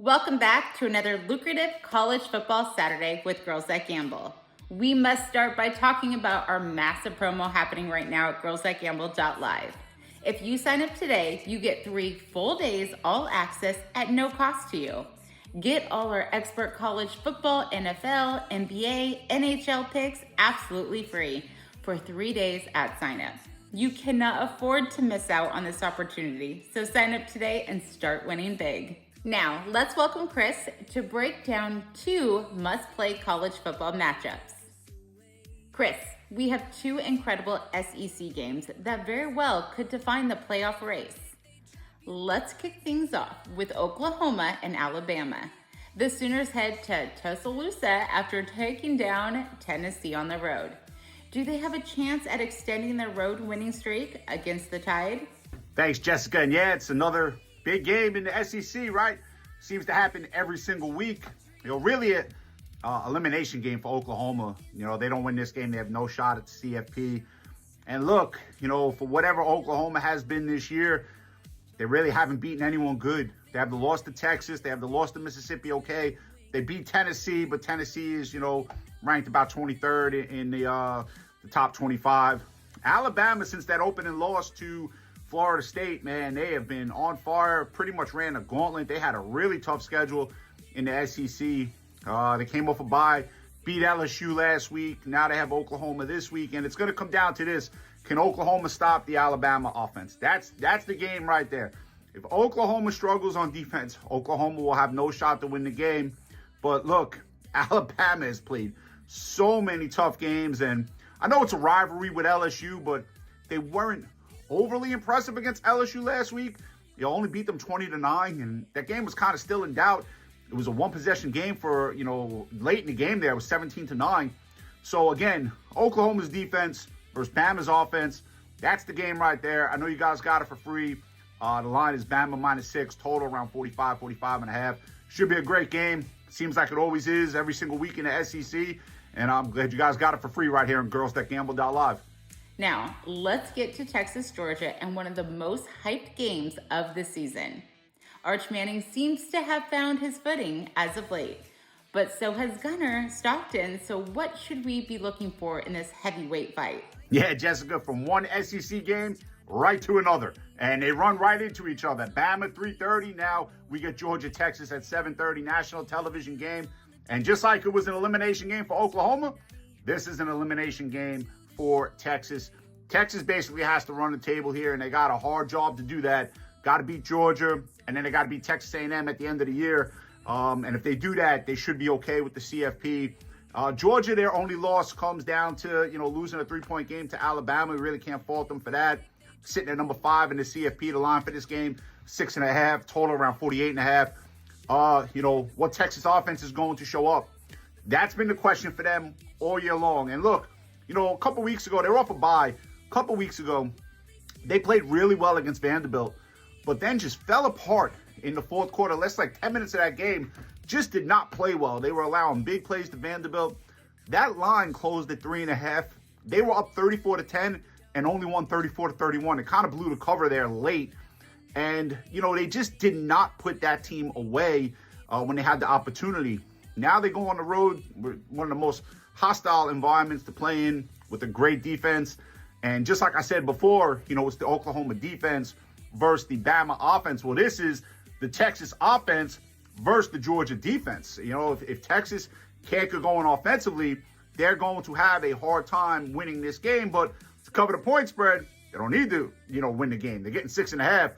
Welcome back to another lucrative college football Saturday with Girls That Gamble. We must start by talking about our massive promo happening right now at girlsthatgamble.live. If you sign up today, you get 3 full days all access at no cost to you. Get all our expert college football, NFL, NBA, NHL picks absolutely free for 3 days at sign up. You cannot afford to miss out on this opportunity, so sign up today and start winning big. Now, let's welcome Chris to break down 2 must-play college football matchups. Chris, we have 2 incredible SEC games that very well could define the playoff race. Let's kick things off with Oklahoma and Alabama. The Sooners head to Tuscaloosa after taking down Tennessee on the road. Do they have a chance at extending their road winning streak against the Tide? Thanks, Jessica. And yeah, it's another big game in the SEC, right? Seems to happen every single week. Really an elimination game for Oklahoma. They don't win this game, they have no shot at the CFP. And look, for whatever Oklahoma has been this year, they really haven't beaten anyone good. They have the loss to Texas, they have the loss to Mississippi, okay. They beat Tennessee, but Tennessee is, ranked about 23rd in the top 25. Alabama, since that opening loss to Florida State, man, they have been on fire, pretty much ran a gauntlet. They had a really tough schedule in the SEC. They came off a bye, beat LSU last week. Now they have Oklahoma this week, and it's going to come down to this. Can Oklahoma stop the Alabama offense? That's the game right there. If Oklahoma struggles on defense, Oklahoma will have no shot to win the game. But look, Alabama has played so many tough games, and I know it's a rivalry with LSU, but they weren't overly impressive against LSU last week. You only beat them 20-9, and that game was kind of still in doubt. It was a one-possession game for, late in the game there. It was 17-9. So, again, Oklahoma's defense versus Bama's offense, that's the game right there. I know you guys got it for free. The line is Bama -6, total around 45.5. Should be a great game. Seems like it always is every single week in the SEC. And I'm glad you guys got it for free right here on girlsthatgamble.live. Now, let's get to Texas, Georgia, and one of the most hyped games of the season. Arch Manning seems to have found his footing as of late, but so has Gunnar Stockton. So what should we be looking for in this heavyweight fight? Yeah, Jessica, from one SEC game right to another, and they run right into each other. Bama 3:30, now we get Georgia, Texas at 7:30, national television game. And just like it was an elimination game for Oklahoma, this is an elimination game for Texas. Texas basically has to run the table here, and they got a hard job to do that. Got to beat Georgia, and then they got to beat Texas A&M at the end of the year. And if they do that, they should be okay with the CFP. Georgia, their only loss comes down to, losing a 3-point game to Alabama. We really can't fault them for that. Sitting at number 5 in the CFP, the line for this game, 6.5, total around 48.5. What Texas offense is going to show up? That's been the question for them all year long. And look, a couple weeks ago, they were off a bye. A couple weeks ago, they played really well against Vanderbilt, but then just fell apart in the fourth quarter. Less like 10 minutes of that game, just did not play well. They were allowing big plays to Vanderbilt. That line closed at 3.5. They were up 34-10 and only won 34-31. It kind of blew the cover there late. And, they just did not put that team away when they had the opportunity. Now they go on the road with one of the most hostile environments to play in with a great defense. And just like I said before, it's the Oklahoma defense versus the Bama offense. Well, this is the Texas offense versus the Georgia defense. If Texas can't get going offensively, they're going to have a hard time winning this game. But to cover the point spread, they don't need to, win the game. They're getting 6.5.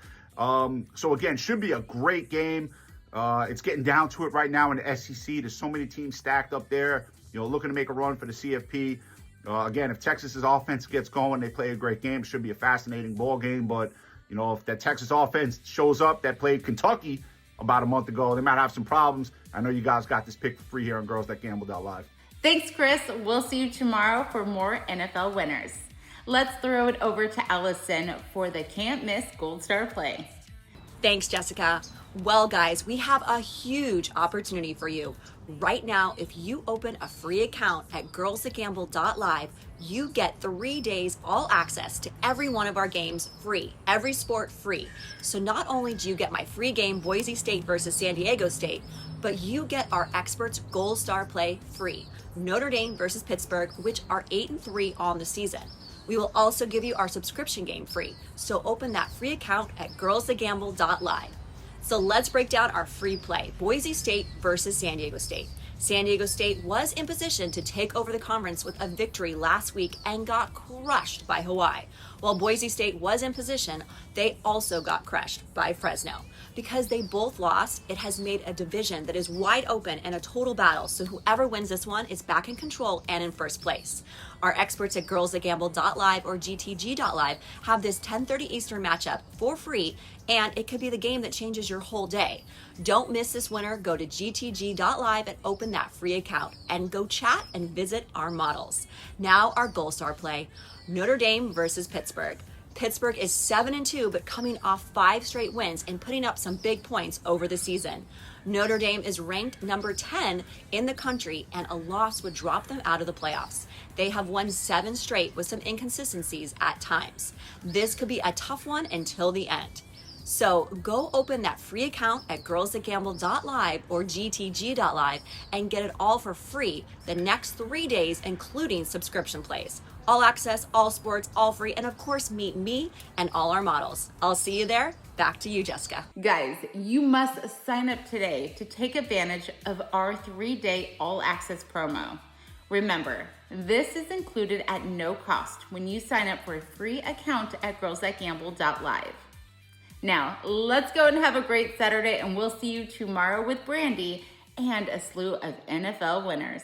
So again, should be a great game. It's getting down to it right now in the SEC. There's so many teams stacked up there, looking to make a run for the CFP. Again, if Texas's offense gets going, they play a great game. It should be a fascinating ball game. But, if that Texas offense shows up that played Kentucky about a month ago, they might have some problems. I know you guys got this pick for free here on girlsthatgamble.live. Thanks, Chris. We'll see you tomorrow for more NFL winners. Let's throw it over to Allison for the can't miss Gold Star play. Thanks, Jessica. Well, guys, we have a huge opportunity for you. Right now, if you open a free account at girlsthatgamble.live, you get 3 days all access to every one of our games free, every sport free. So not only do you get my free game, Boise State versus San Diego State, but you get our experts' Gold Star play free, Notre Dame versus Pittsburgh, which are 8-3 on the season. We will also give you our subscription game free. So open that free account at girlsthatgamble.live. So let's break down our free play, Boise State versus San Diego State. San Diego State was in position to take over the conference with a victory last week and got crushed by Hawaii. While Boise State was in position, they also got crushed by Fresno. Because they both lost, it has made a division that is wide open and a total battle, so whoever wins this one is back in control and in first place. Our experts at girlsthatgamble.live or gtg.live have this 10:30 Eastern matchup for free, and it could be the game that changes your whole day. Don't miss this winner. Go to gtg.live and open that free account and go chat and visit our models. Now our Gold Star play, Notre Dame versus Pittsburgh. Pittsburgh is 7-2, but coming off 5 straight wins and putting up some big points over the season. Notre Dame is ranked number 10 in the country, and a loss would drop them out of the playoffs. They have won 7 straight with some inconsistencies at times. This could be a tough one until the end. So go open that free account at girlsthatgamble.live or gtg.live and get it all for free the next 3 days, including subscription plays. All access, all sports, all free, and of course, meet me and all our models. I'll see you there. Back to you, Jessica. Guys, you must sign up today to take advantage of our 3-day all access promo. Remember, this is included at no cost when you sign up for a free account at girlsthatgamble.live. Now, let's go and have a great Saturday, and we'll see you tomorrow with Brandy and a slew of NFL winners.